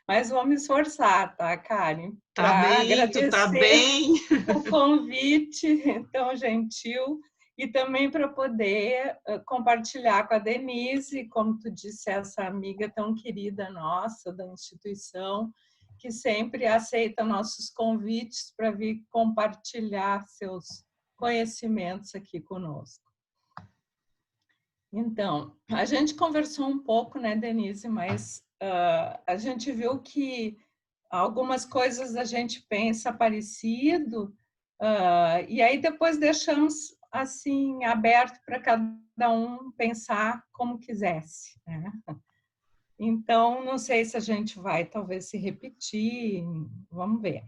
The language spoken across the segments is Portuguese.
Mas vou me esforçar, tá, Karen? Tá Para bem, tu tá agradecer bem. o convite tão gentil e também para poder compartilhar com a Denise, como tu disse, essa amiga tão querida nossa da instituição, que sempre aceita nossos convites para vir compartilhar seus conhecimentos aqui conosco. Então, a gente conversou um pouco, né, Denise, mas a gente viu que algumas coisas a gente pensa parecido, e aí depois deixamos assim aberto para cada um pensar como quisesse, né? Então, não sei se a gente vai talvez se repetir, vamos ver.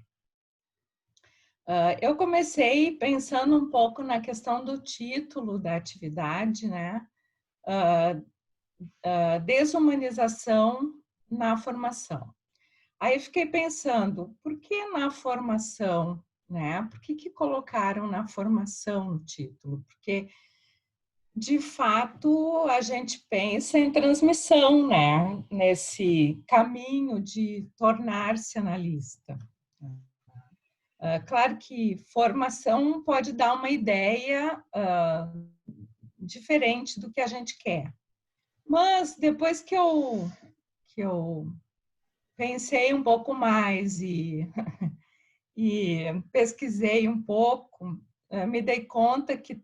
Eu comecei pensando um pouco na questão do título da atividade, né? Desumanização na formação. Aí fiquei pensando, por que na formação, né? Por que colocaram na formação no título? Porque, de fato, a gente pensa em transmissão, né? Nesse caminho de tornar-se analista. Claro que formação pode dar uma ideia diferente do que a gente quer. Mas depois que eu pensei um pouco mais e pesquisei um pouco, me dei conta que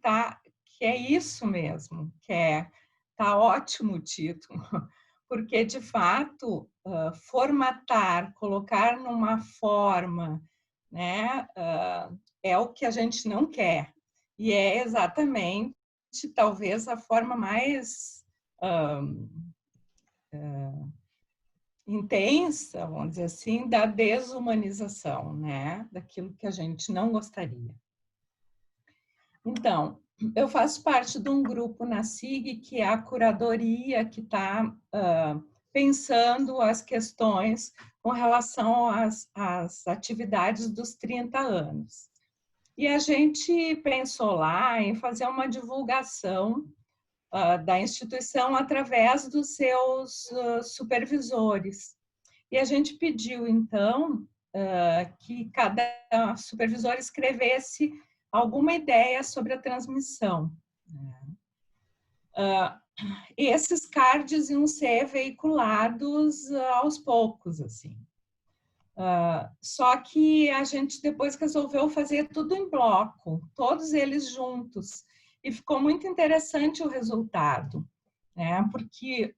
é isso mesmo, tá ótimo o título, porque de fato formatar, colocar numa forma, né, é o que a gente não quer e é exatamente talvez a forma mais intensa, vamos dizer assim, da desumanização, né? Daquilo que a gente não gostaria. Então, eu faço parte de um grupo na SIG, que é a curadoria que está pensando as questões com relação às atividades dos 30 anos. E a gente pensou lá em fazer uma divulgação da instituição através dos seus supervisores. E a gente pediu, então, que cada supervisor escrevesse alguma ideia sobre a transmissão. E esses cards iam ser veiculados aos poucos, assim. Só que a gente depois resolveu fazer tudo em bloco, todos eles juntos, e ficou muito interessante o resultado, né? Porque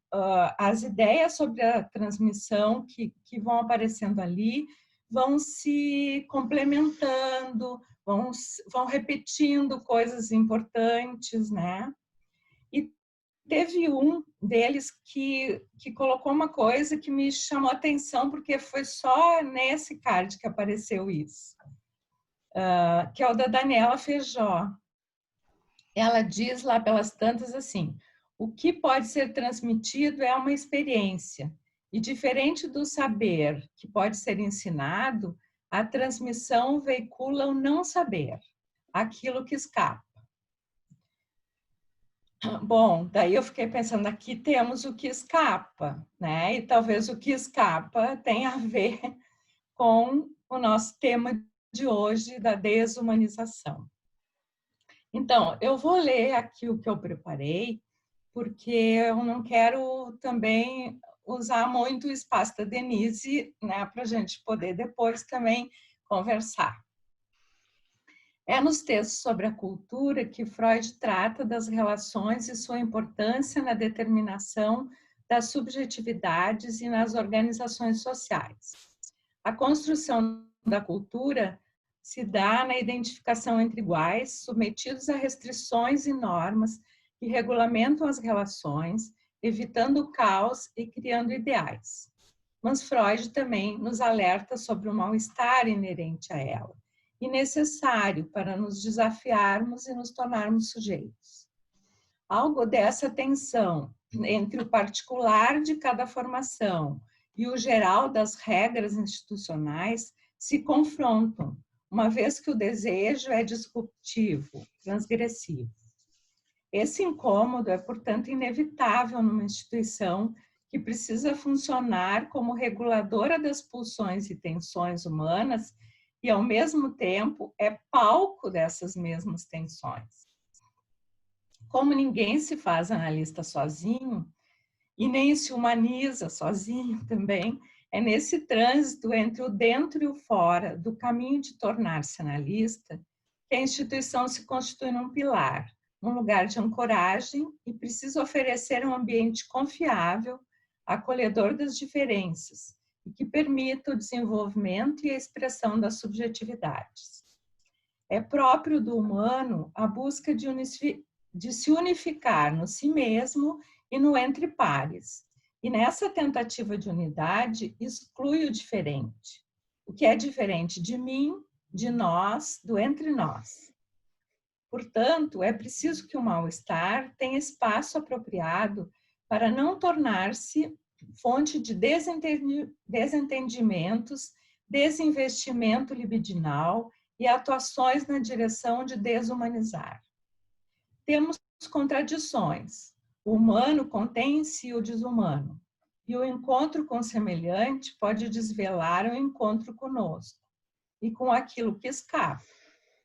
as ideias sobre a transmissão que vão aparecendo ali vão se complementando, vão repetindo coisas importantes, né? E teve um deles que colocou uma coisa que me chamou a atenção, porque foi só nesse card que apareceu isso, que é o da Daniela Feijó. Ela diz lá pelas tantas assim: o que pode ser transmitido é uma experiência, e diferente do saber que pode ser ensinado, a transmissão veicula o não saber, aquilo que escapa. Bom, daí eu fiquei pensando, aqui temos o que escapa, né? E talvez o que escapa tenha a ver com o nosso tema de hoje, da desumanização. Então, eu vou ler aqui o que eu preparei, porque eu não quero também usar muito o espaço da Denise, né, para a gente poder depois também conversar. É nos textos sobre a cultura que Freud trata das relações e sua importância na determinação das subjetividades e nas organizações sociais. A construção da cultura se dá na identificação entre iguais, submetidos a restrições e normas que regulamentam as relações, evitando o caos e criando ideais. Mas Freud também nos alerta sobre o mal-estar inerente a ela e necessário para nos desafiarmos e nos tornarmos sujeitos. Algo dessa tensão entre o particular de cada formação e o geral das regras institucionais se confrontam, uma vez que o desejo é disruptivo, transgressivo. Esse incômodo é, portanto, inevitável numa instituição que precisa funcionar como reguladora das pulsões e tensões humanas e, ao mesmo tempo, é palco dessas mesmas tensões. Como ninguém se faz analista sozinho, e nem se humaniza sozinho também, é nesse trânsito entre o dentro e o fora do caminho de tornar-se analista que a instituição se constitui num pilar, um lugar de ancoragem e precisa oferecer um ambiente confiável, acolhedor das diferenças e que permita o desenvolvimento e a expressão das subjetividades. É próprio do humano a busca de se unificar no si mesmo e no entre pares. E nessa tentativa de unidade, exclui o diferente. O que é diferente de mim, de nós, do entre nós. Portanto, é preciso que o mal-estar tenha espaço apropriado para não tornar-se fonte de desentendimentos, desinvestimento libidinal e atuações na direção de desumanizar. Temos contradições. O humano contém em si o desumano, e o encontro com o semelhante pode desvelar o encontro conosco e com aquilo que escapa,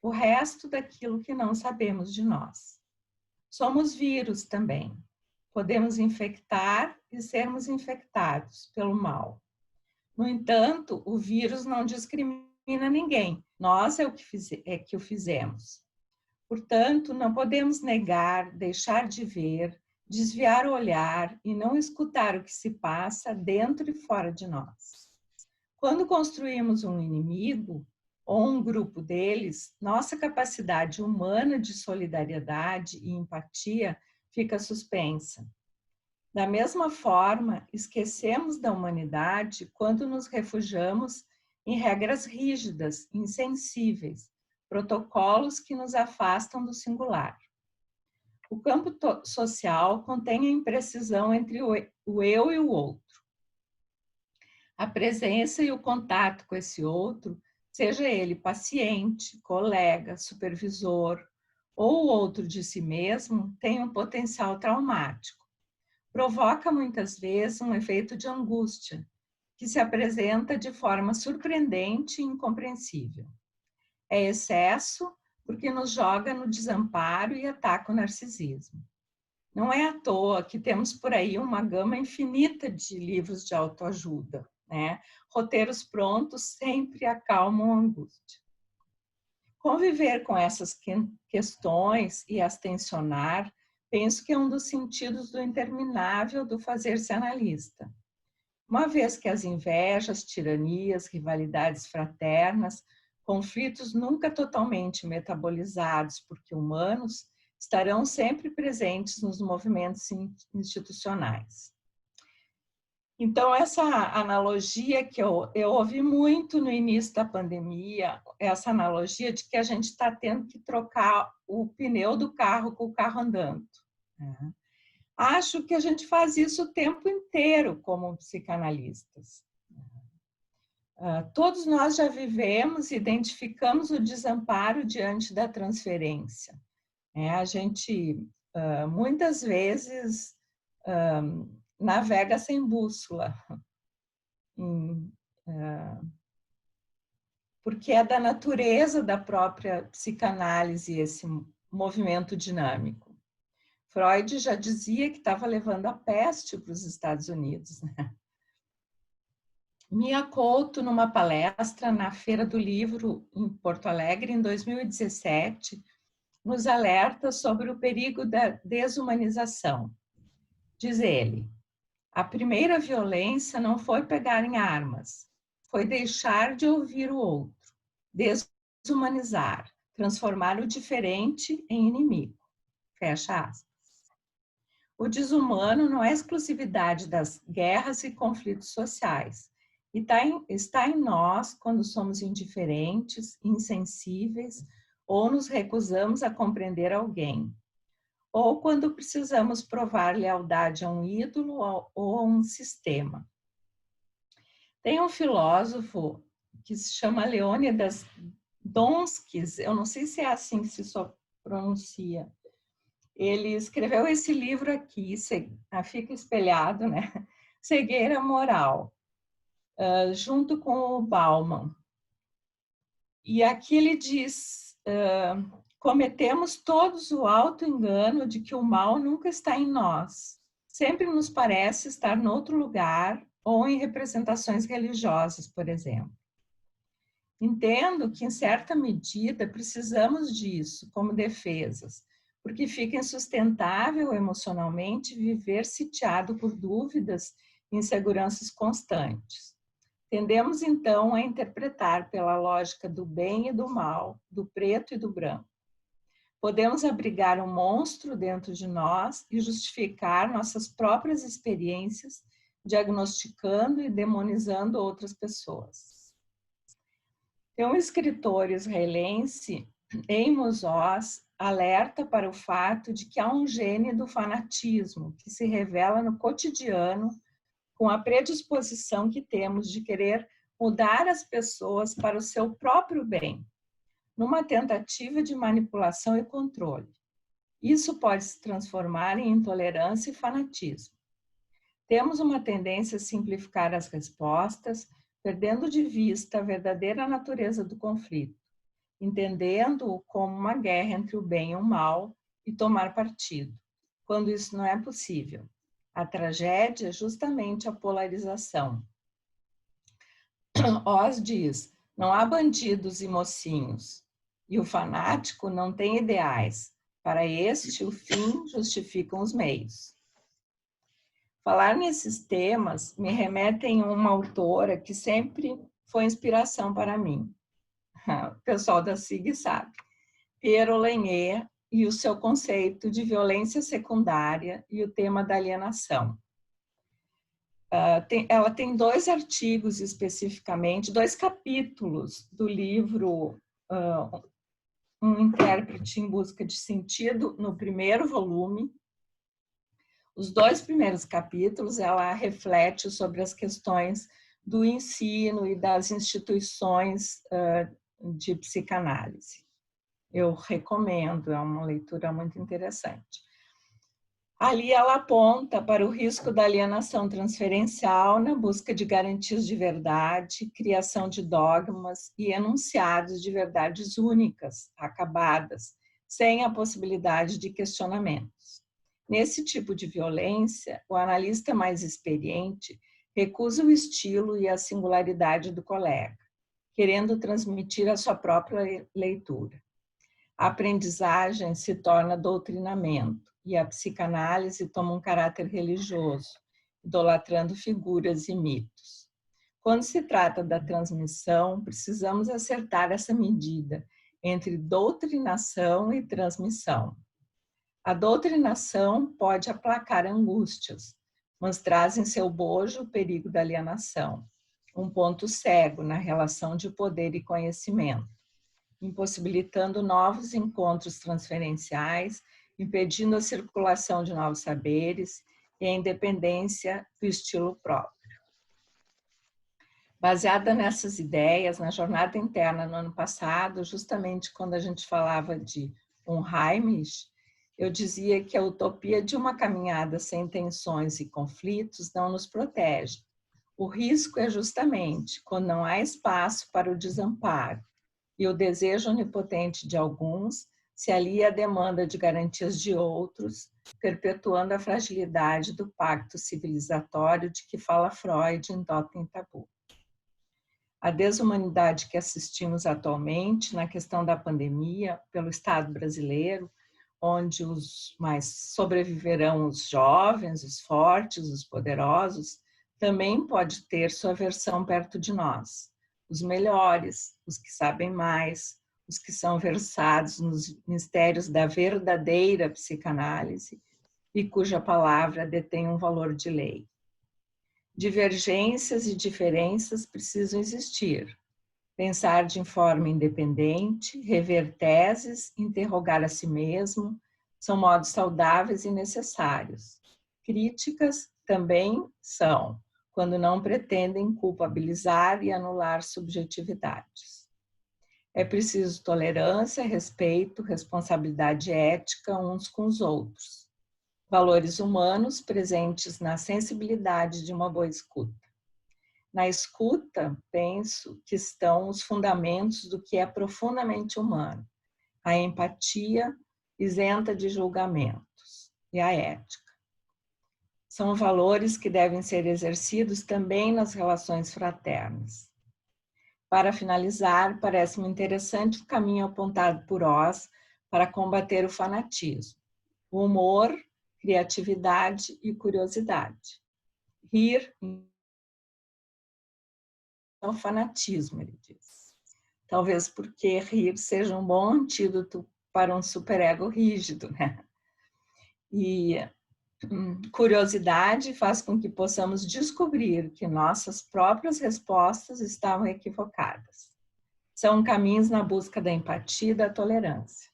o resto daquilo que não sabemos de nós. Somos vírus também. Podemos infectar e sermos infectados pelo mal. No entanto, o vírus não discrimina ninguém. Nós é que o fizemos. Portanto, não podemos negar, deixar de ver, desviar o olhar e não escutar o que se passa dentro e fora de nós. Quando construímos um inimigo ou um grupo deles, nossa capacidade humana de solidariedade e empatia fica suspensa. Da mesma forma, esquecemos da humanidade quando nos refugiamos em regras rígidas, insensíveis, protocolos que nos afastam do singular. O campo social contém a imprecisão entre o eu e o outro. A presença e o contato com esse outro, seja ele paciente, colega, supervisor ou o outro de si mesmo, tem um potencial traumático. Provoca muitas vezes um efeito de angústia, que se apresenta de forma surpreendente e incompreensível. É excesso porque nos joga no desamparo e ataca o narcisismo. Não é à toa que temos por aí uma gama infinita de livros de autoajuda, né? Roteiros prontos sempre acalmam a angústia. Conviver com essas questões e as tensionar, penso que é um dos sentidos do interminável do fazer-se analista. Uma vez que as invejas, tiranias, rivalidades fraternas, conflitos nunca totalmente metabolizados porque humanos, estarão sempre presentes nos movimentos institucionais. Então, essa analogia que eu ouvi muito no início da pandemia, essa analogia de que a gente está tendo que trocar o pneu do carro com o carro andando. Né? Acho que a gente faz isso o tempo inteiro como psicanalistas. Todos nós já vivemos e identificamos o desamparo diante da transferência. A gente, muitas vezes, navega sem bússola, porque é da natureza da própria psicanálise esse movimento dinâmico. Freud já dizia que estava levando a peste para os Estados Unidos, né? Mia Couto, numa palestra na Feira do Livro em Porto Alegre, em 2017, nos alerta sobre o perigo da desumanização. Diz ele, a primeira violência não foi pegar em armas, foi deixar de ouvir o outro, desumanizar, transformar o diferente em inimigo. Fecha aspas. O desumano não é exclusividade das guerras e conflitos sociais. E está em nós quando somos indiferentes, insensíveis ou nos recusamos a compreender alguém. Ou quando precisamos provar lealdade a um ídolo ou a um sistema. Tem um filósofo que se chama Leônidas Donskis, eu não sei se é assim que se pronuncia. Ele escreveu esse livro aqui, fica espelhado, né? cegueira moral, junto com o Bauman. E aqui ele diz, cometemos todos o auto-engano de que o mal nunca está em nós. Sempre nos parece estar em outro lugar ou em representações religiosas, por exemplo. Entendo que, em certa medida, precisamos disso como defesas, porque fica insustentável emocionalmente viver sitiado por dúvidas e inseguranças constantes. Tendemos, então, a interpretar pela lógica do bem e do mal, do preto e do branco. Podemos abrigar um monstro dentro de nós e justificar nossas próprias experiências, diagnosticando e demonizando outras pessoas. Tem um escritor israelense, Amos Oz, alerta para o fato de que há um gene do fanatismo que se revela no cotidiano com a predisposição que temos de querer mudar as pessoas para o seu próprio bem, numa tentativa de manipulação e controle. Isso pode se transformar em intolerância e fanatismo. Temos uma tendência a simplificar as respostas, perdendo de vista a verdadeira natureza do conflito, entendendo-o como uma guerra entre o bem e o mal e tomar partido, quando isso não é possível. A tragédia é justamente a polarização. Oz diz, não há bandidos e mocinhos, e o fanático não tem ideais. Para este, o fim justificam os meios. Falar nesses temas me remetem a uma autora que sempre foi inspiração para mim. O pessoal da SIG sabe. Piero Lanier e o seu conceito de violência secundária e o tema da alienação. Ela tem 2 artigos especificamente, 2 capítulos do livro Um Intérprete em Busca de Sentido, no primeiro volume. Os 2 primeiros capítulos, ela reflete sobre as questões do ensino e das instituições de psicanálise. Eu recomendo, é uma leitura muito interessante. Ali ela aponta para o risco da alienação transferencial na busca de garantias de verdade, criação de dogmas e enunciados de verdades únicas, acabadas, sem a possibilidade de questionamentos. Nesse tipo de violência, o analista mais experiente recusa o estilo e a singularidade do colega, querendo transmitir a sua própria leitura. A aprendizagem se torna doutrinamento e a psicanálise toma um caráter religioso, idolatrando figuras e mitos. Quando se trata da transmissão, precisamos acertar essa medida entre doutrinação e transmissão. A doutrinação pode aplacar angústias, mas traz em seu bojo o perigo da alienação, um ponto cego na relação de poder e conhecimento, impossibilitando novos encontros transferenciais, impedindo a circulação de novos saberes e a independência do estilo próprio. Baseada nessas ideias, na jornada interna no ano passado, justamente quando a gente falava de Unheimlich, eu dizia que a utopia de uma caminhada sem tensões e conflitos não nos protege. O risco é justamente quando não há espaço para o desamparo e o desejo onipotente de alguns se alia à demanda de garantias de outros, perpetuando a fragilidade do pacto civilizatório de que fala Freud em Totem Tabu. A desumanidade que assistimos atualmente na questão da pandemia pelo Estado brasileiro, onde os mais sobreviverão os jovens, os fortes, os poderosos, também pode ter sua versão perto de nós. Os melhores, os que sabem mais, os que são versados nos mistérios da verdadeira psicanálise e cuja palavra detém um valor de lei. Divergências e diferenças precisam existir. Pensar de forma independente, rever teses, interrogar a si mesmo, são modos saudáveis e necessários. Críticas também são, quando não pretendem culpabilizar e anular subjetividades. É preciso tolerância, respeito, responsabilidade ética uns com os outros. valores humanos presentes na sensibilidade de uma boa escuta. Na escuta, penso que estão os fundamentos do que é profundamente humano, a empatia isenta de julgamentos e a ética. São valores que devem ser exercidos também nas relações fraternas. Para finalizar, parece-me interessante o caminho apontado por Oz para combater o fanatismo. O humor, criatividade e curiosidade. Rir é o fanatismo, ele diz. Talvez porque rir seja um bom antídoto para um superego rígido, né? E curiosidade faz com que possamos descobrir que nossas próprias respostas estavam equivocadas. São caminhos na busca da empatia e da tolerância.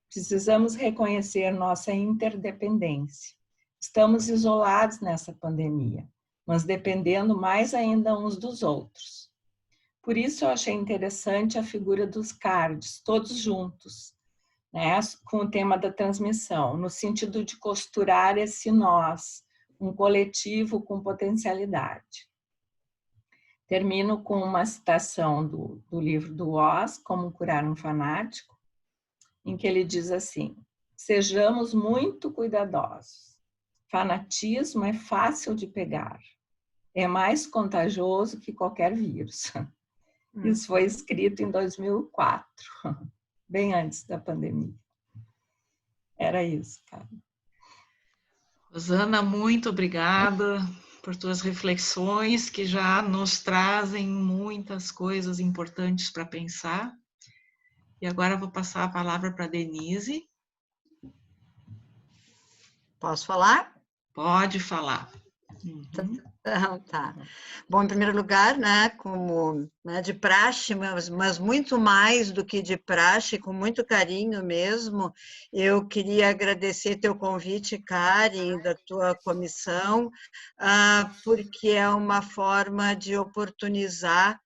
Precisamos reconhecer nossa interdependência. Estamos isolados nessa pandemia, mas dependendo mais ainda uns dos outros. Por isso eu achei interessante a figura dos cards, todos juntos, né, com o tema da transmissão, no sentido de costurar esse nós, um coletivo com potencialidade. Termino com uma citação do livro do Oz, Como Curar um Fanático, em que ele diz assim: sejamos muito cuidadosos. Fanatismo é fácil de pegar. É mais contagioso que qualquer vírus. Isso foi escrito em 2004, bem antes da pandemia. Era isso, cara. Rosana, muito obrigada por tuas reflexões, que já nos trazem muitas coisas importantes para pensar. E agora eu vou passar a palavra para a Denise. Posso falar? Pode falar. Então, tá. Bom, em primeiro lugar, né, como de praxe, mas muito mais do que de praxe, com muito carinho mesmo, eu queria agradecer teu convite, Karen, da tua comissão, porque é uma forma de oportunizar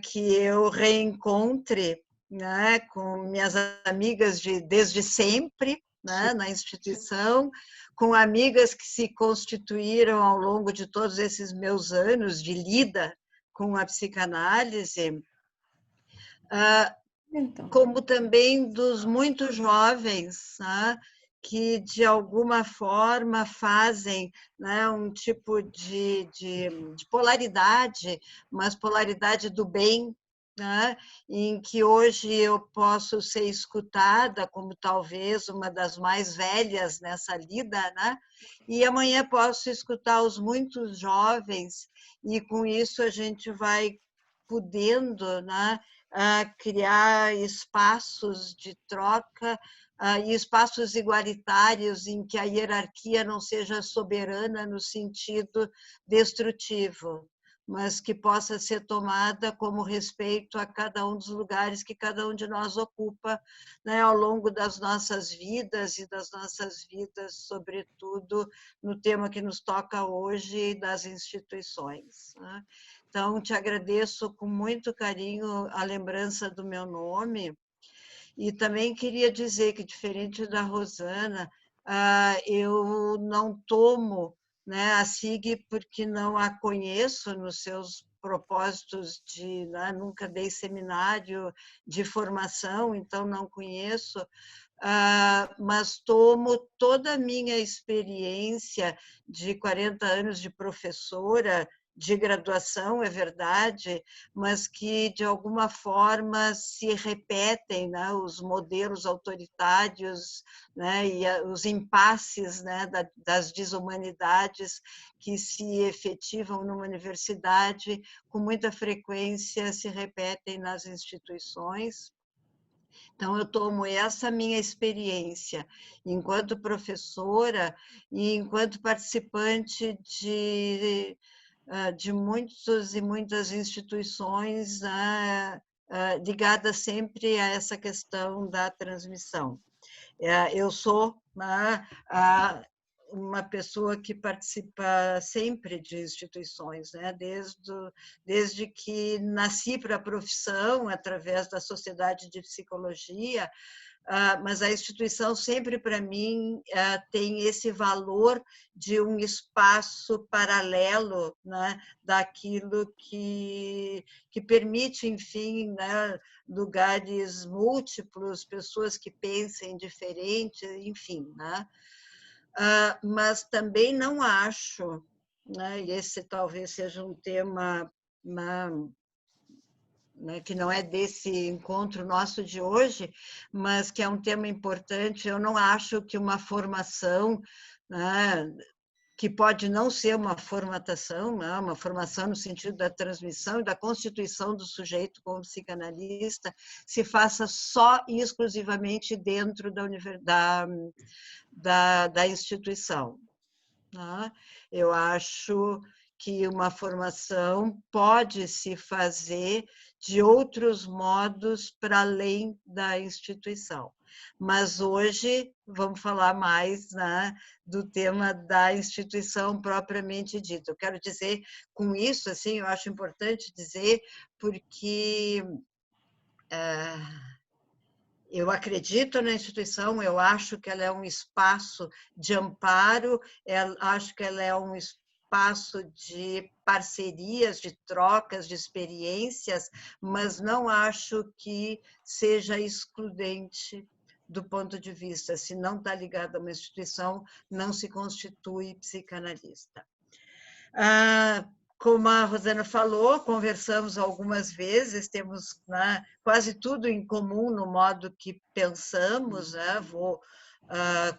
que eu reencontre, né, com minhas amigas desde sempre, né, na instituição, com amigas que se constituíram ao longo de todos esses meus anos de lida com a psicanálise, como também dos muito jovens, que de alguma forma fazem, né, um tipo de polaridade, mas polaridade do bem, né, em que hoje eu posso ser escutada como talvez uma das mais velhas nessa lida, né, e amanhã posso escutar os muitos jovens, e com isso a gente vai podendo, né, criar espaços de troca e espaços igualitários em que a hierarquia não seja soberana no sentido destrutivo, mas que possa ser tomada como respeito a cada um dos lugares que cada um de nós ocupa, né, ao longo das nossas vidas e das nossas vidas, sobretudo no tema que nos toca hoje, das instituições, né? Então, te agradeço com muito carinho a lembrança do meu nome, e também queria dizer que, diferente da Rosana, eu não tomo, né, a SIG porque não a conheço nos seus propósitos de, né, nunca dei seminário de formação, então não conheço, mas tomo toda a minha experiência de 40 anos de professora, de graduação, é verdade, mas que, de alguma forma, se repetem, né, os modelos autoritários, né, e os impasses, né, das desumanidades que se efetivam numa universidade, com muita frequência se repetem nas instituições. Então, eu tomo essa minha experiência enquanto professora e enquanto participante de muitos e muitas instituições ligadas sempre a essa questão da transmissão. Eu sou uma pessoa que participa sempre de instituições, né? Desde que nasci para a profissão, através da Sociedade de Psicologia, mas a instituição sempre, para mim, tem esse valor de um espaço paralelo, né, daquilo que permite, enfim, né, lugares múltiplos, pessoas que pensem diferente, enfim, né? Mas também não acho, né, e esse talvez seja um tema, né, que não é desse encontro nosso de hoje, mas que é um tema importante. Eu não acho que uma formação, né, que pode não ser uma formatação, né, uma formação no sentido da transmissão e da constituição do sujeito como psicanalista, se faça só e exclusivamente dentro da instituição. Né? Eu acho que uma formação pode se fazer de outros modos para além da instituição. Mas hoje vamos falar mais, né, do tema da instituição propriamente dita. Eu quero dizer com isso, assim, eu acho importante dizer, porque eu acredito na instituição, eu acho que ela é um espaço de amparo, acho que ela é um espaço de parcerias, de trocas, de experiências, mas não acho que seja excludente do ponto de vista, se não está ligado a uma instituição, não se constitui psicanalista. Como a Rosana falou, conversamos algumas vezes, temos, né, quase tudo em comum no modo que pensamos, né?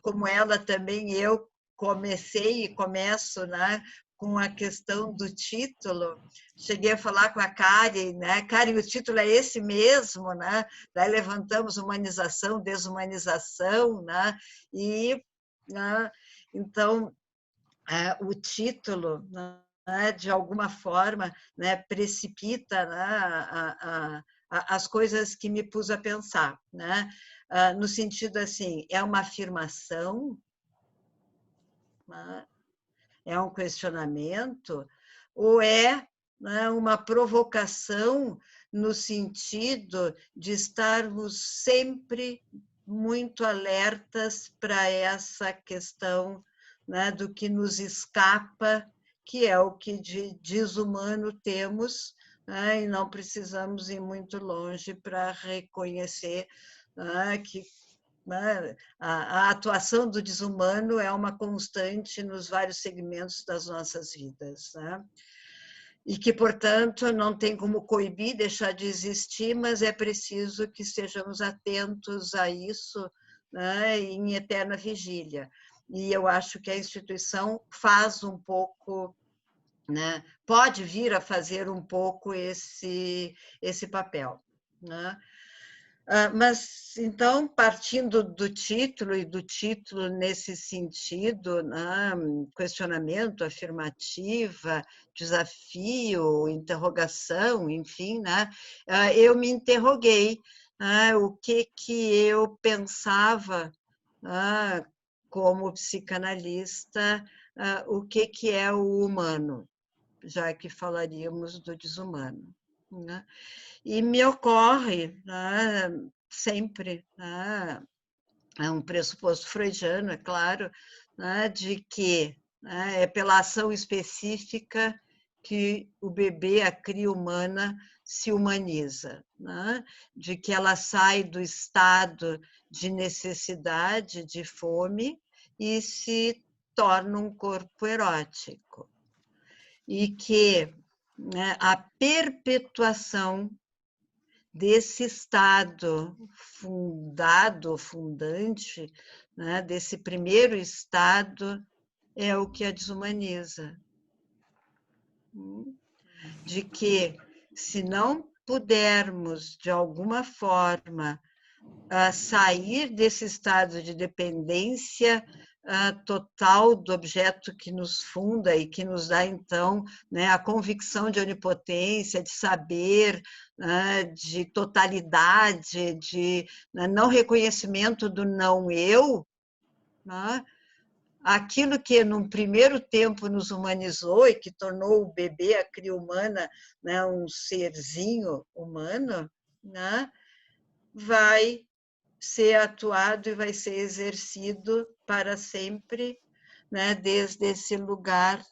Como ela também, eu comecei e começo, né, com a questão do título. Cheguei a falar com a Karen, né? Karen, o título é esse mesmo, né? Daí levantamos humanização, desumanização, né? Né, então, o título, né, de alguma forma, né, precipita, né, as coisas que me pus a pensar, né? No sentido assim, é uma afirmação, né, é um questionamento, ou é, né, uma provocação no sentido de estarmos sempre muito alertas para essa questão, né, do que nos escapa, que é o que de desumano temos, né, e não precisamos ir muito longe para reconhecer, né, que, né, a atuação do desumano é uma constante nos vários segmentos das nossas vidas, né? E que, portanto, não tem como coibir, deixar de existir, mas é preciso que estejamos atentos a isso, né, em eterna vigília. E eu acho que a instituição faz um pouco, né, pode vir a fazer um pouco esse papel, né? Mas, então, partindo do título, e do título nesse sentido, né, questionamento, afirmativa, desafio, interrogação, enfim, né, eu me interroguei, né, o que eu pensava, como psicanalista, o que é o humano, já que falaríamos do desumano, né? E me ocorre, né, sempre, né, é um pressuposto freudiano, é claro, né, de que, né, é pela ação específica que o bebê, a cria humana, se humaniza, né, de que ela sai do estado de necessidade, de fome, e se torna um corpo erótico. E que, né, a perpetuação desse estado fundante, né, desse primeiro estado, é o que a desumaniza. De que, se não pudermos, de alguma forma, sair desse estado de dependência total do objeto que nos funda e que nos dá, então, né, a convicção de onipotência, de saber, né, de totalidade, de, né, não reconhecimento do não eu, né, aquilo que, num primeiro tempo, nos humanizou e que tornou o bebê, a cria humana, né, um serzinho humano, né, vai ser atuado e vai ser exercido para sempre, né, desde esse lugar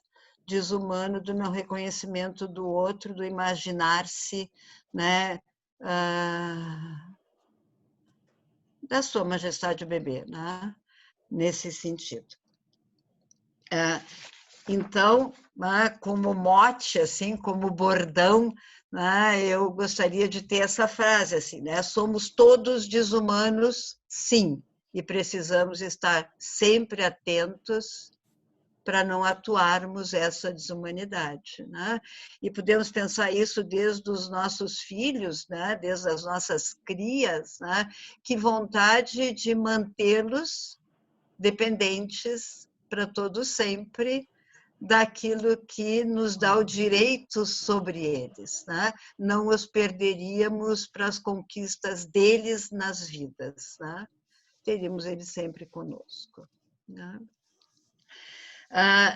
desumano do não reconhecimento do outro, do imaginar-se, né, da sua majestade o bebê, né, nesse sentido. Então, como mote, assim, como bordão, eu gostaria de ter essa frase, assim, né? Somos todos desumanos, sim, e precisamos estar sempre atentos para não atuarmos essa desumanidade, né? E podemos pensar isso desde os nossos filhos, né? Desde as nossas crias, né? Que vontade de mantê-los dependentes para todo sempre daquilo que nos dá o direito sobre eles, né? Não os perderíamos para as conquistas deles nas vidas, né? Teríamos eles sempre conosco, né?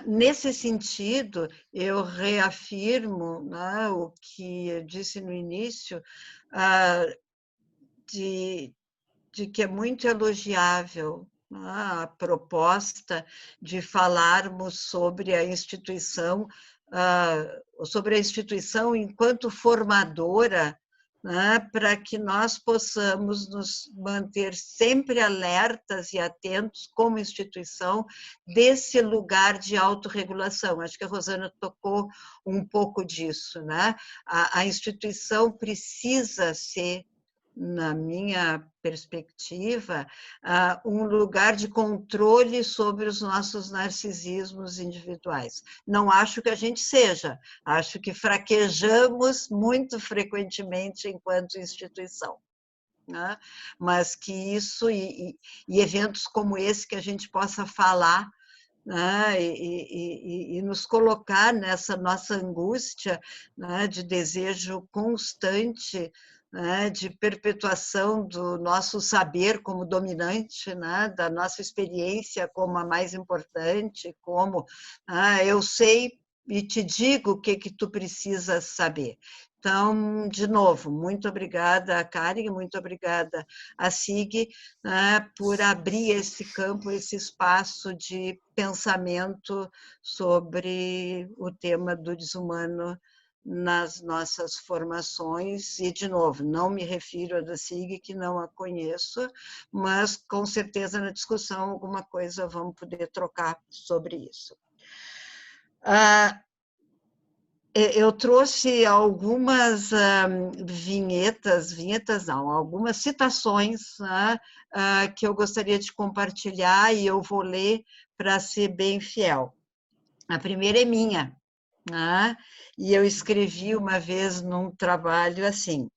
Nesse sentido, eu reafirmo, né, o que eu disse no início, de que é muito elogiável a proposta de falarmos sobre a instituição, enquanto formadora, né, para que nós possamos nos manter sempre alertas e atentos como instituição desse lugar de autorregulação. Acho que a Rosana tocou um pouco disso, né? A instituição precisa ser, na minha perspectiva, um lugar de controle sobre os nossos narcisismos individuais. Não acho que a gente seja, acho que fraquejamos muito frequentemente enquanto instituição, né? Mas que isso e eventos como esse que a gente possa falar, né, e nos colocar nessa nossa angústia, né, de desejo constante, né, de perpetuação do nosso saber como dominante, né, da nossa experiência como a mais importante, como eu sei e te digo o que tu precisas saber. Então, de novo, muito obrigada, Karen, muito obrigada a Sig, né, por abrir esse campo, esse espaço de pensamento sobre o tema do desumano nas nossas formações, e, de novo, não me refiro a da Sig, que não a conheço, mas, com certeza, na discussão, alguma coisa vamos poder trocar sobre isso. Eu trouxe algumas algumas citações, né, que eu gostaria de compartilhar, e eu vou ler para ser bem fiel. A primeira é minha, né? E eu escrevi uma vez num trabalho assim: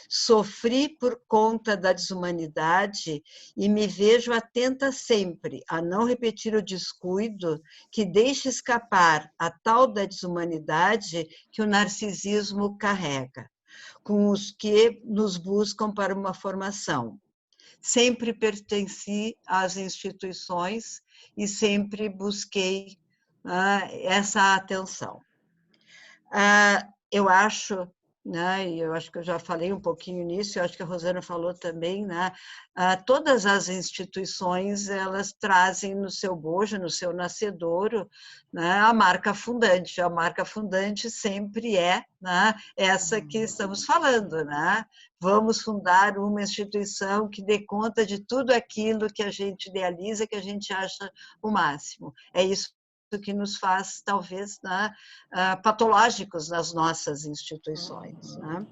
sofri por conta da desumanidade e me vejo atenta sempre a não repetir o descuido que deixa escapar a tal da desumanidade que o narcisismo carrega, com os que nos buscam para uma formação. Sempre pertenci às instituições e sempre busquei essa atenção. Eu acho, né, e eu acho que eu já falei um pouquinho nisso, eu acho que a Rosana falou também, né, todas as instituições, elas trazem no seu bojo, no seu nascedouro, né, a marca fundante sempre é, né, essa que estamos falando, né? Vamos fundar uma instituição que dê conta de tudo aquilo que a gente idealiza, que a gente acha o máximo. É isso que nos faz, talvez, né, patológicos nas nossas instituições, né?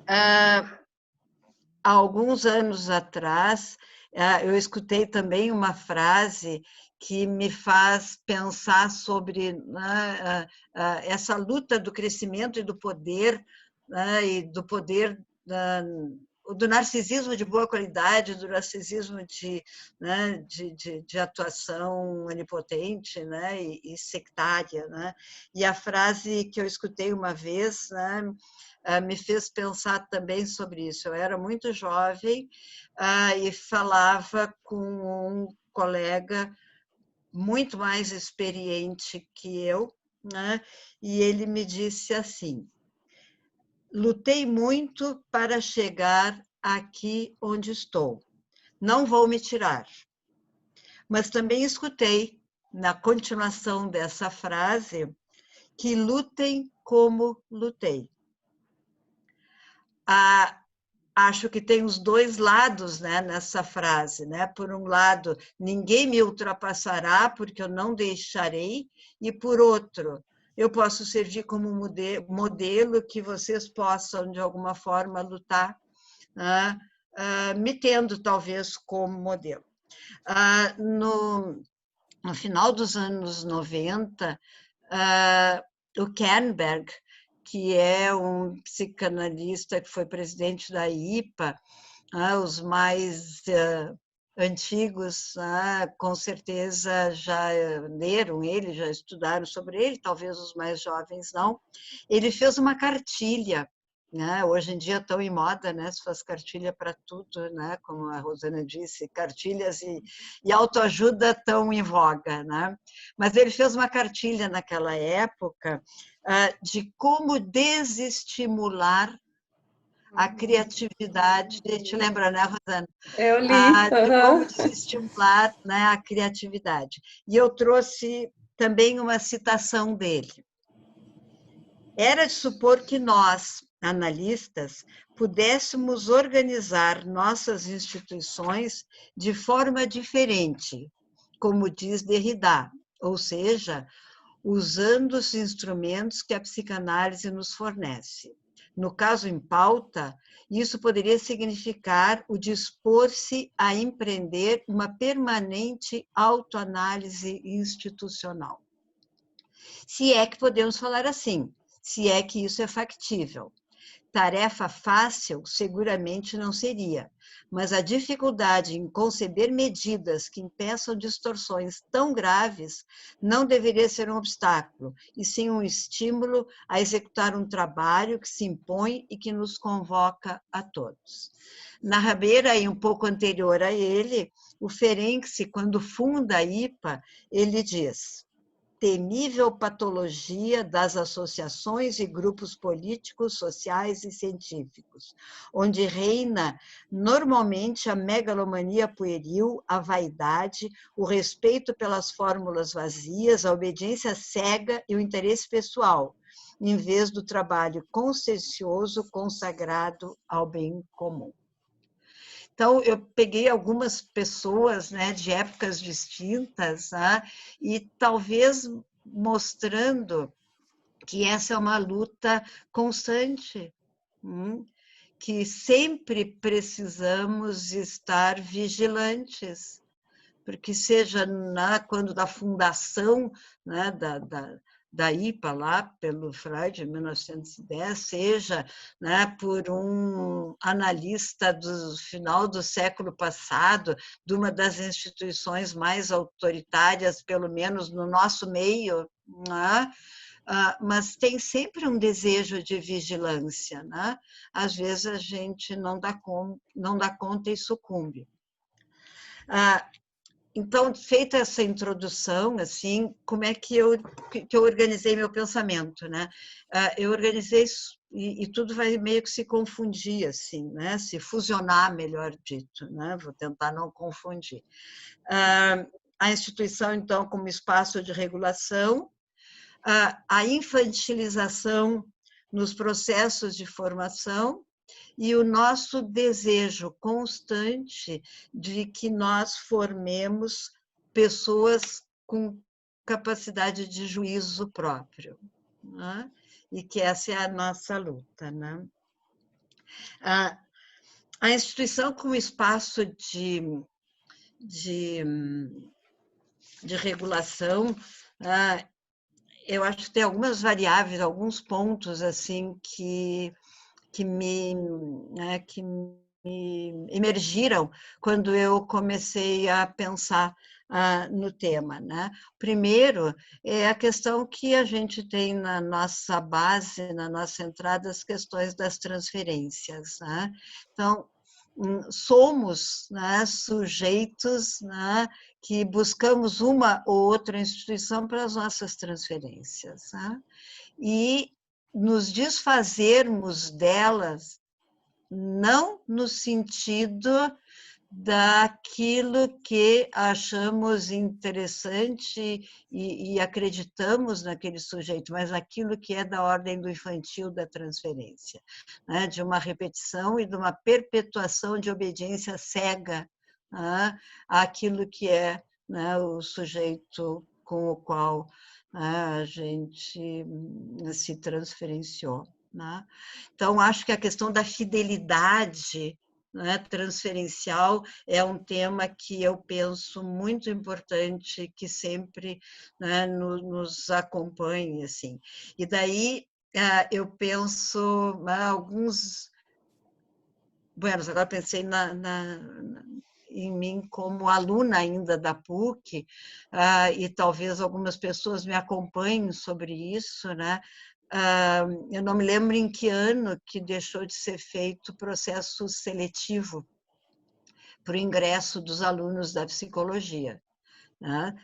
Há alguns anos atrás, eu escutei também uma frase que me faz pensar sobre, né, essa luta do crescimento e do poder, né, e do poder do narcisismo de boa qualidade, do narcisismo né, de atuação onipotente, né, e sectária, né? E a frase que eu escutei uma vez, né, me fez pensar também sobre isso. Eu era muito jovem e falava com um colega muito mais experiente que eu, né? E ele me disse assim: lutei muito para chegar aqui onde estou. Não vou me tirar. Mas também escutei, na continuação dessa frase, que lutem como lutei. Acho que tem os dois lados, né, nessa frase, né? Por um lado, ninguém me ultrapassará porque eu não deixarei, e por outro, eu posso servir como modelo que vocês possam, de alguma forma, lutar, né? Me tendo, talvez, como modelo. No final dos anos 90, o Kernberg, que é um psicanalista que foi presidente da IPA, os mais antigos, com certeza já leram ele, já estudaram sobre ele, talvez os mais jovens não. Ele fez uma cartilha, né? Hoje em dia tão em moda, né? Se faz cartilha para tudo, né? Como a Rosana disse, cartilhas e autoajuda estão em voga, né? Mas ele fez uma cartilha naquela época de como desestimular a criatividade. Te lembra, né, Rosana? Eu li. De como desestimular, né, a criatividade. E eu trouxe também uma citação dele. Era de supor que nós, analistas, pudéssemos organizar nossas instituições de forma diferente, como diz Derrida, ou seja, usando os instrumentos que a psicanálise nos fornece. No caso em pauta, isso poderia significar o dispor-se a empreender uma permanente autoanálise institucional. Se é que podemos falar assim, se é que isso é factível. Tarefa fácil seguramente não seria, mas a dificuldade em conceber medidas que impeçam distorções tão graves não deveria ser um obstáculo, e sim um estímulo a executar um trabalho que se impõe e que nos convoca a todos. Na rabeira, e um pouco anterior a ele, o Ferenczi, quando funda a IPA, ele diz: temível patologia das associações e grupos políticos, sociais e científicos, onde reina normalmente a megalomania pueril, a vaidade, o respeito pelas fórmulas vazias, a obediência cega e o interesse pessoal, em vez do trabalho consciencioso consagrado ao bem comum. Então, eu peguei algumas pessoas, né, de épocas distintas, né, e talvez mostrando que essa é uma luta constante, que sempre precisamos estar vigilantes, porque seja quando da fundação, né, da IPA, lá pelo Freud, em 1910, seja, né, por um analista do final do século passado, de uma das instituições mais autoritárias, pelo menos no nosso meio, né? Mas tem sempre um desejo de vigilância, né? Às vezes a gente não dá conta e sucumbe. Então, feita essa introdução, assim, como é que eu organizei meu pensamento, né? Eu organizei e tudo vai meio que se confundir, assim, né? Se fusionar, melhor dito, né? Vou tentar não confundir. A instituição, então, como espaço de regulação, a infantilização nos processos de formação, e o nosso desejo constante de que nós formemos pessoas com capacidade de juízo próprio, né? E que essa é a nossa luta, né? A instituição como espaço de regulação, eu acho que tem algumas variáveis, alguns pontos assim que me emergiram quando eu comecei a pensar no tema, né? Primeiro, é a questão que a gente tem na nossa base, na nossa entrada, as questões das transferências, né? Então, somos, né, sujeitos, né, que buscamos uma ou outra instituição para as nossas transferências, né? E nos desfazermos delas não no sentido daquilo que achamos interessante e acreditamos naquele sujeito, mas aquilo que é da ordem do infantil da transferência, né? De uma repetição e de uma perpetuação de obediência cega, né? Àquilo que é, né, o sujeito com o qual, né, a gente se transferenciou. Né? Então, acho que a questão da fidelidade, né, transferencial é um tema que eu penso muito importante, que sempre, né, nos acompanhe. Assim. E daí eu penso alguns... Bueno, agora pensei em mim como aluna ainda da PUC, e talvez algumas pessoas me acompanhem sobre isso, né? Eu não me lembro em que ano que deixou de ser feito o processo seletivo para o ingresso dos alunos da psicologia. Né?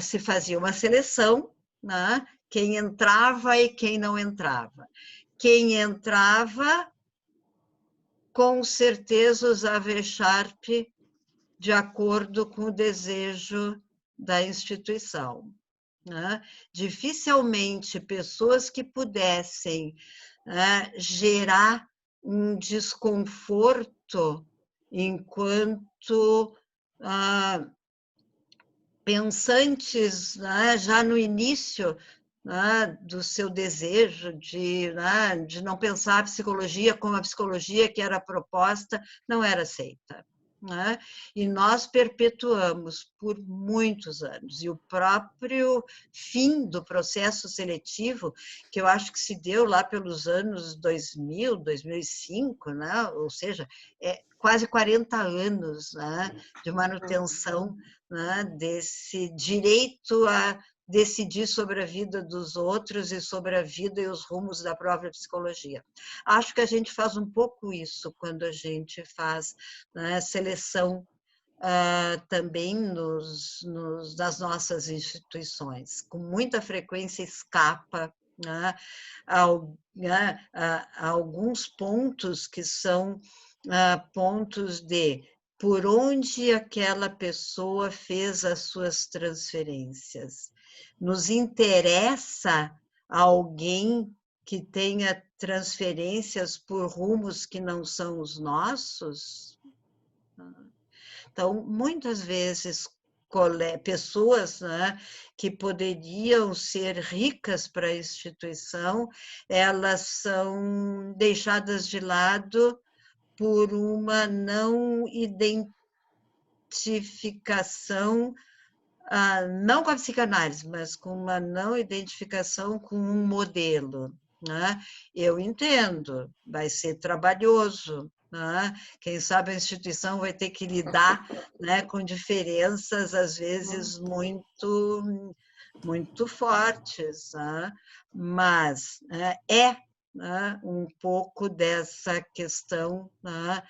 Se fazia uma seleção, né? Quem entrava e quem não entrava. Quem entrava, com certeza, usava E-Sharp de acordo com o desejo da instituição. Né? Dificilmente pessoas que pudessem, né, gerar um desconforto enquanto pensantes, né, já no início, né, do seu desejo né, de não pensar a psicologia como a psicologia que era proposta, não era aceita. Né? E nós perpetuamos por muitos anos. E o próprio fim do processo seletivo, que eu acho que se deu lá pelos anos 2000, 2005, né? Ou seja, quase 40 anos, né, de manutenção, né, desse direito a decidir sobre a vida dos outros e sobre a vida e os rumos da própria psicologia. Acho que a gente faz um pouco isso quando a gente faz, né, seleção também nas nossas instituições. Com muita frequência escapa, né, a alguns pontos que são pontos de por onde aquela pessoa fez as suas transferências. Nos interessa alguém que tenha transferências por rumos que não são os nossos? Então, muitas vezes, pessoas, né, que poderiam ser ricas para a instituição, elas são deixadas de lado por uma não identificação, não com a psicanálise, mas com uma não identificação com um modelo. Né? Eu entendo, vai ser trabalhoso, né? Quem sabe a instituição vai ter que lidar, né, com diferenças, às vezes, muito, muito fortes, né? Mas né, um pouco dessa questão, né,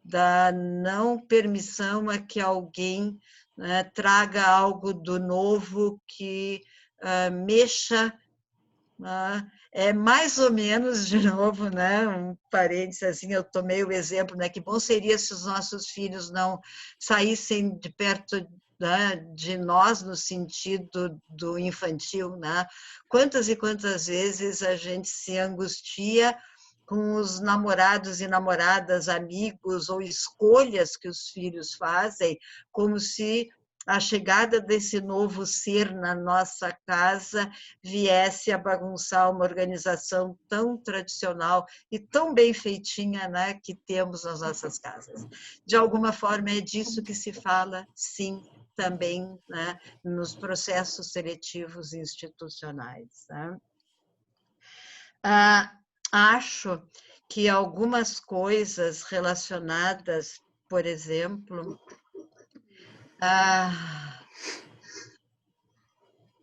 da não permissão a que alguém, né, traga algo do novo que mexa. É mais ou menos, de novo, né, um parênteses assim, eu tomei o exemplo, né, que bom seria se os nossos filhos não saíssem de perto, né, de nós no sentido do infantil, né? Quantas e quantas vezes a gente se angustia com os namorados e namoradas, amigos ou escolhas que os filhos fazem, como se a chegada desse novo ser na nossa casa viesse a bagunçar uma organização tão tradicional e tão bem feitinha, né, que temos nas nossas casas. De alguma forma, é disso que se fala, sim, também, né, nos processos seletivos institucionais. Né? Acho que algumas coisas relacionadas, por exemplo,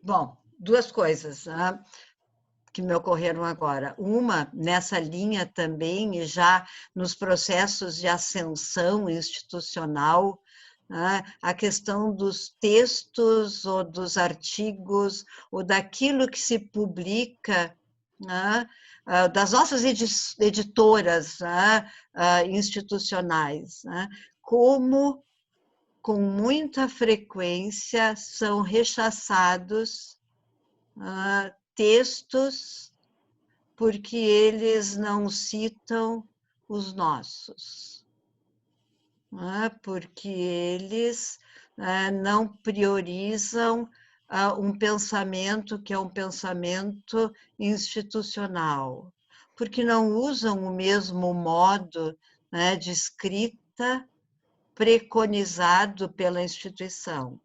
bom, duas coisas que me ocorreram agora. Uma, nessa linha também, e já nos processos de ascensão institucional, a questão dos textos ou dos artigos ou daquilo que se publica, das nossas editoras, né, institucionais, né, como com muita frequência são rechaçados textos porque eles não citam os nossos, né, porque eles não priorizam um pensamento que é um pensamento institucional, porque não usam o mesmo modo, né, de escrita preconizado pela instituição.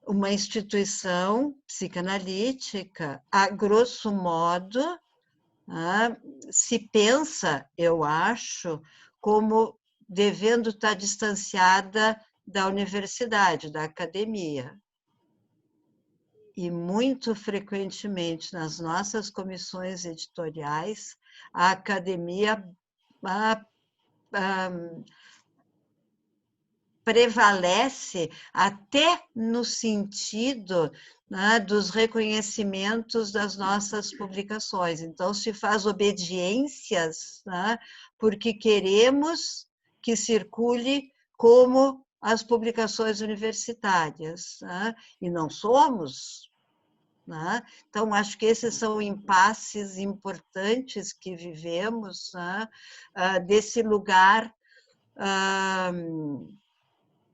Uma instituição psicanalítica, a grosso modo, se pensa, eu acho, como devendo estar distanciada da universidade, da academia. E muito frequentemente nas nossas comissões editoriais, a academia prevalece até no sentido, né, dos reconhecimentos das nossas publicações. Então, se faz obediências, né, porque queremos que circule como as publicações universitárias, né, e não somos. Né? Então, acho que esses são impasses importantes que vivemos, né, desse lugar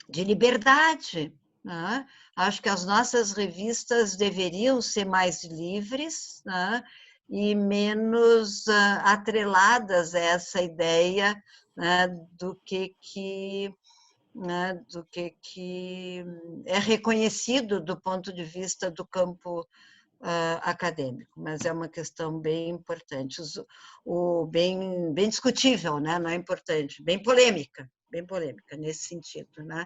de liberdade. Né? Acho que as nossas revistas deveriam ser mais livres, né, e menos atreladas a essa ideia, né, do que é reconhecido do ponto de vista do campo acadêmico, mas é uma questão bem importante, bem discutível, né? Não é importante, bem polêmica nesse sentido, né?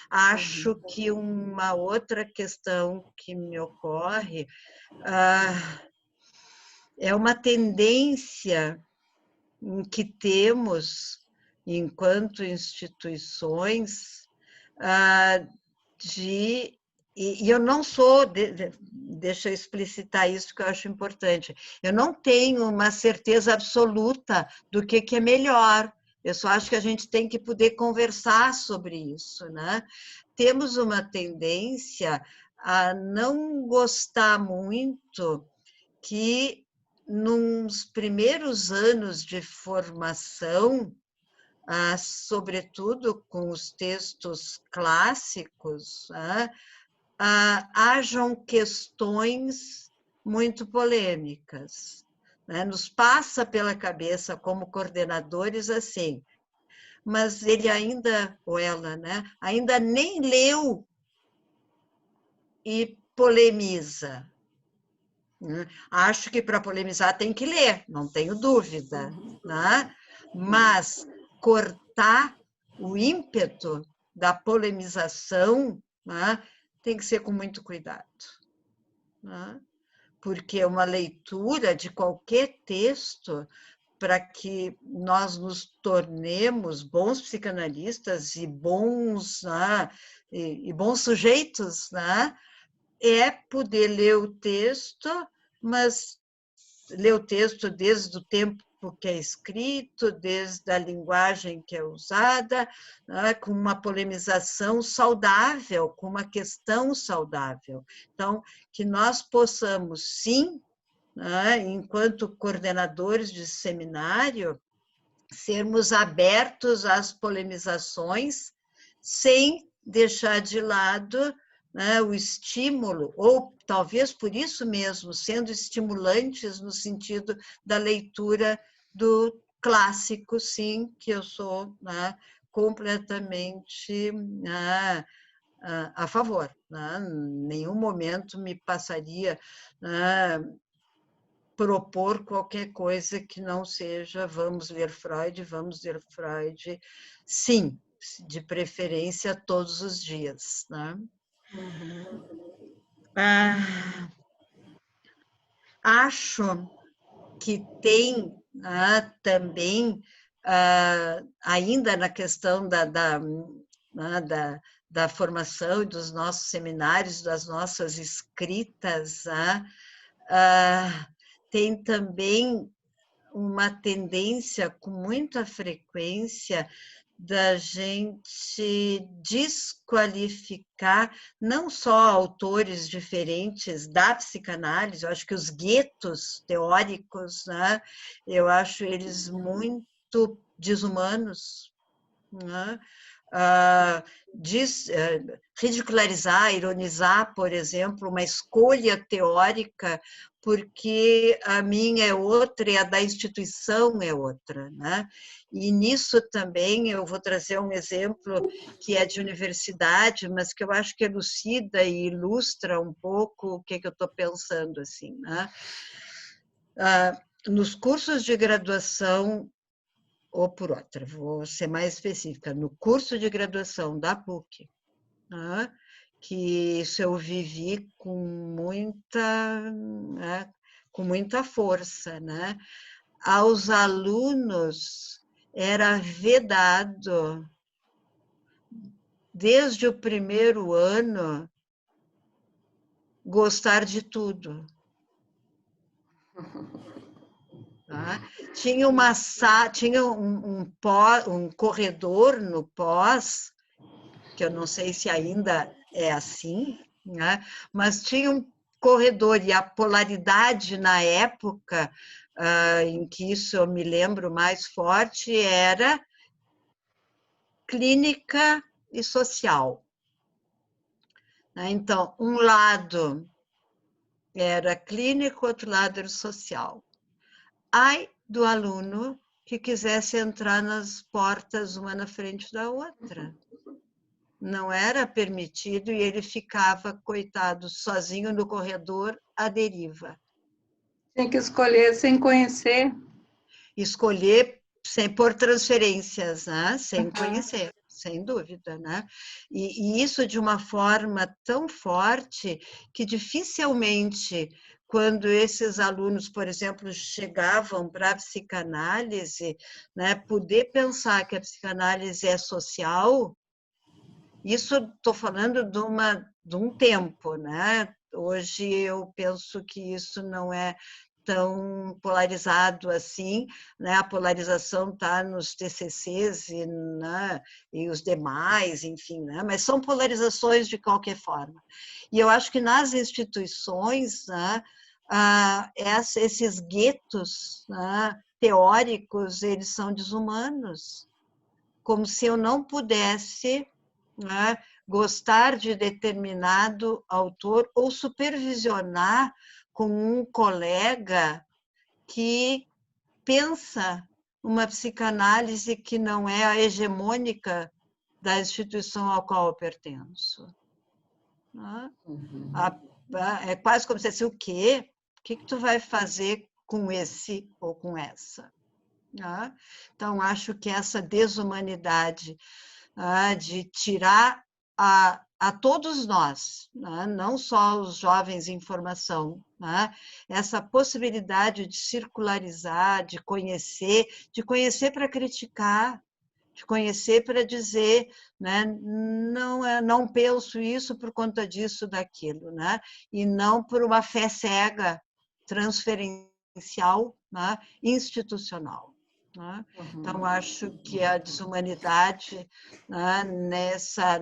Acho que uma outra questão que me ocorre é uma tendência que temos, enquanto instituições, e eu não sou, deixa eu explicitar isso que eu acho importante, eu não tenho uma certeza absoluta do que é melhor, eu só acho que a gente tem que poder conversar sobre isso, né? Temos uma tendência a não gostar muito que, nos primeiros anos de formação, sobretudo com os textos clássicos, hajam questões muito polêmicas. Nos passa pela cabeça, como coordenadores, assim, mas ele ainda, ou ela, ainda nem leu e polemiza. Acho que para polemizar tem que ler, não tenho dúvida, mas cortar o ímpeto da polemização tem que ser com muito cuidado, porque uma leitura de qualquer texto, para que nós nos tornemos bons psicanalistas e bons sujeitos, é poder ler o texto, mas ler o texto desde o tempo que é escrito, desde a linguagem que é usada, com uma polemização saudável, com uma questão saudável. Então, que nós possamos, sim, enquanto coordenadores de seminário, sermos abertos às polemizações, sem deixar de lado o estímulo, ou talvez por isso mesmo, sendo estimulantes no sentido da leitura do clássico, sim, que eu sou completamente a favor. Em nenhum momento me passaria propor qualquer coisa que não seja vamos ler Freud, sim, de preferência todos os dias. Acho que tem também, ainda na questão da formação e dos nossos seminários, das nossas escritas, tem também uma tendência com muita frequência da gente desqualificar não só autores diferentes da psicanálise, eu acho que os guetos teóricos, né, eu acho eles muito desumanos, né? Ridicularizar, ironizar, por exemplo, uma escolha teórica, porque a minha é outra e a da instituição é outra, né? E nisso também eu vou trazer um exemplo que é de universidade, mas que eu acho que elucida e ilustra um pouco o que eu estou pensando, assim, né? Nos cursos de graduação, ou por outra, vou ser mais específica, no curso de graduação da PUC, né, que isso eu vivi com muita força, né? Aos alunos era vedado, desde o primeiro ano, gostar de tudo. Tá? Tinha um corredor no pós, que eu não sei se ainda é assim, né? Mas tinha um corredor, e a polaridade na época em que isso eu me lembro mais forte era clínica e social. Então, um lado era clínico, outro lado era social. Ai do aluno que quisesse entrar nas portas uma na frente da outra. Não era permitido e ele ficava, coitado, sozinho no corredor, à deriva. Tem que escolher sem conhecer. Escolher por transferências, né? Sem conhecer, sem dúvida, né? E isso de uma forma tão forte que dificilmente, quando esses alunos, por exemplo, chegavam para a psicanálise, né, poder pensar que a psicanálise é social, isso estou falando de um tempo, né? Hoje eu penso que isso não é tão polarizado assim, né? A polarização está nos TCCs e os demais, enfim, né? Mas são polarizações de qualquer forma. E eu acho que nas instituições, né, esses guetos, né, teóricos, eles são desumanos, como se eu não pudesse, né, gostar de determinado autor ou supervisionar com um colega que pensa uma psicanálise que não é a hegemônica da instituição ao qual eu pertenço. É quase como se fosse o quê? O que tu vai fazer com esse ou com essa? Então, acho que essa desumanidade de tirar a todos nós, não só os jovens em formação, essa possibilidade de circularizar, de conhecer para criticar, de conhecer para dizer, né, não penso isso por conta disso, daquilo, né, e não por uma fé cega, transferencial, né, institucional. Então, acho que a desumanidade, né,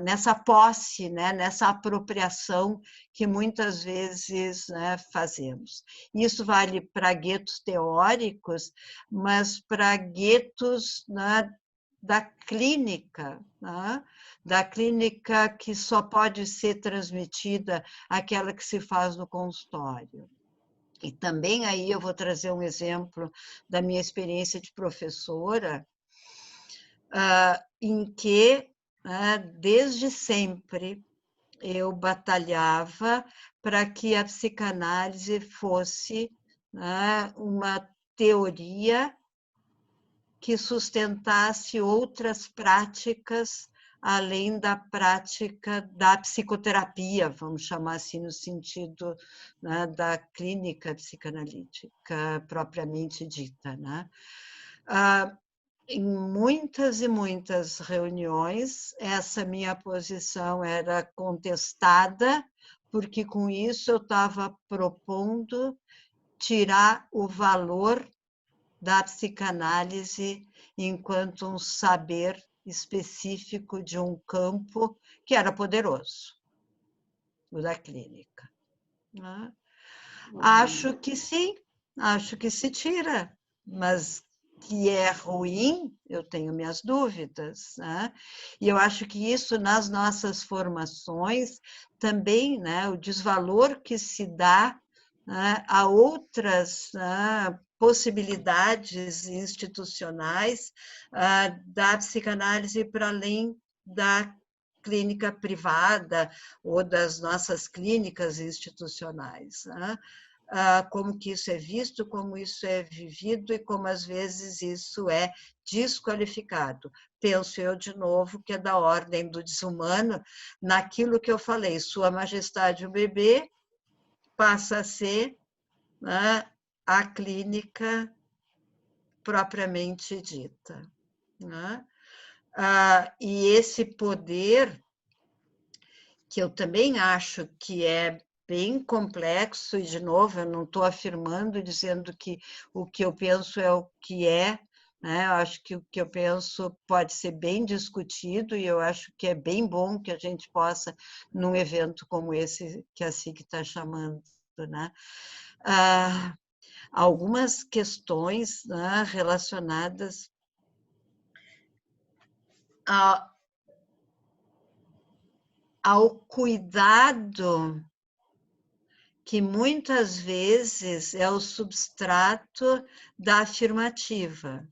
nessa posse, né, nessa apropriação que muitas vezes, né, fazemos. Isso vale para guetos teóricos, mas para guetos, né, da clínica, né, da clínica que só pode ser transmitida aquela que se faz no consultório. E também aí eu vou trazer um exemplo da minha experiência de professora, em que, desde sempre, eu batalhava para que a psicanálise fosse, uma teoria que sustentasse outras práticas além da prática da psicoterapia, vamos chamar assim, no sentido, né, da clínica psicanalítica propriamente dita, né? Em muitas e muitas reuniões, essa minha posição era contestada, porque com isso eu estava propondo tirar o valor da psicanálise enquanto um saber específico de um campo que era poderoso, o da clínica. Né? Acho que sim, acho que se tira, mas que é ruim, eu tenho minhas dúvidas. Né? E eu acho que isso nas nossas formações também, né, o desvalor que se dá, né, a outras, né, possibilidades institucionais da psicanálise para além da clínica privada ou das nossas clínicas institucionais. Né? Como que isso é visto, como isso é vivido e como às vezes isso é desqualificado. Penso eu de novo que é da ordem do desumano, naquilo que eu falei, Sua Majestade o bebê passa a ser, né, a clínica propriamente dita. Né? E esse poder, que eu também acho que é bem complexo, e, de novo, eu não estou afirmando, dizendo que o que eu penso é o que é, né? Eu acho que o que eu penso pode ser bem discutido, e eu acho que é bem bom que a gente possa, num evento como esse que a SIC está chamando, né? Algumas questões, né, relacionadas ao cuidado que muitas vezes é o substrato da afirmativa.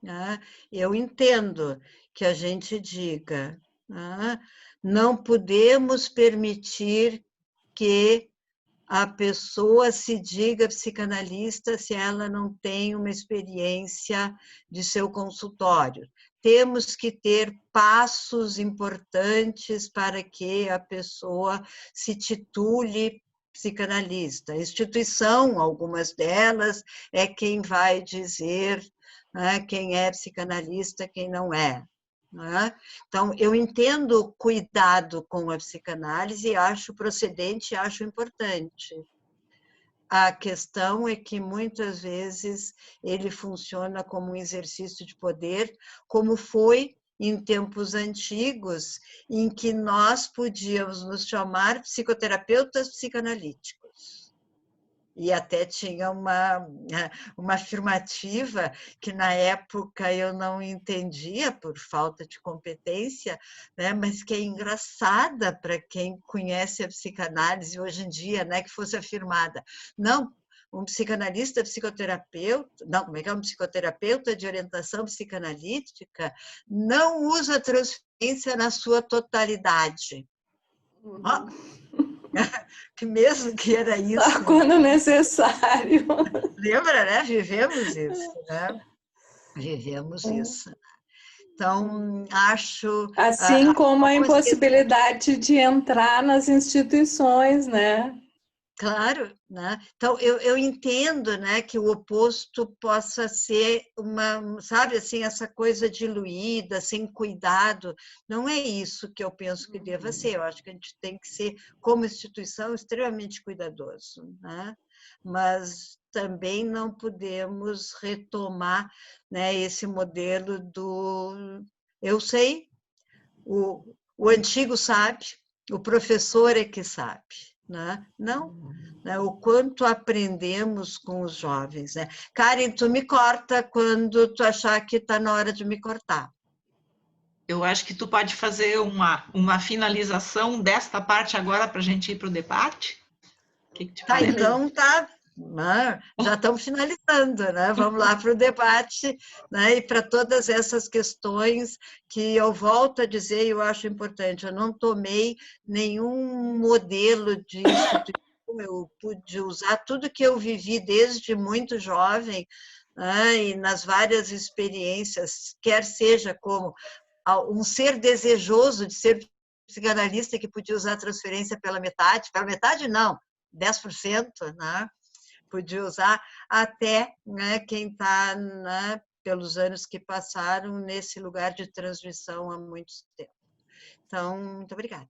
Né? Eu entendo que a gente diga, né, não podemos permitir que a pessoa se diga psicanalista se ela não tem uma experiência de seu consultório. Temos que ter passos importantes para que a pessoa se titule psicanalista. A instituição, algumas delas, é quem vai dizer, né, quem é psicanalista, quem não é. Né? Então, eu entendo o cuidado com a psicanálise, acho procedente, acho importante. A questão é que, muitas vezes, ele funciona como um exercício de poder, como foi em tempos antigos, em que nós podíamos nos chamar psicoterapeutas psicanalíticos. E até tinha uma afirmativa que, na época, eu não entendia por falta de competência, né, mas que é engraçada para quem conhece a psicanálise hoje em dia, né, que fosse afirmada. Não, um psicanalista psicoterapeuta, não, como é que é? Um psicoterapeuta de orientação psicanalítica não usa transferência na sua totalidade. Que mesmo que era isso. Só quando necessário. Lembra, né? Vivemos isso, né? Vivemos isso. Então, acho... Assim como a impossibilidade de entrar nas instituições, né? Claro, né? Então, eu entendo, né, que o oposto possa ser sabe, assim, essa coisa diluída, sem cuidado. Não é isso que eu penso que deva ser. Eu acho que a gente tem que ser, como instituição, extremamente cuidadoso, né? Mas também não podemos retomar, né, esse modelo do eu sei, o antigo sabe, o professor é que sabe. Né? Não, né? O quanto aprendemos com os jovens. Né? Karen, tu me corta quando tu achar que está na hora de me cortar. Eu acho que tu pode fazer uma finalização desta parte agora para a gente ir para o debate. O que te parece? Então tá. Já estamos finalizando, né? Vamos lá para o debate, né? E para todas essas questões que eu volto a dizer, eu acho importante, eu não tomei nenhum modelo de instituição, eu pude usar tudo que eu vivi desde muito jovem, né? E nas várias experiências, quer seja como um ser desejoso de ser psicanalista que podia usar a transferência pela metade não, 10%, né? Podia usar, até, né, quem está, né, pelos anos que passaram nesse lugar de transmissão há muito tempo. Então, muito obrigada.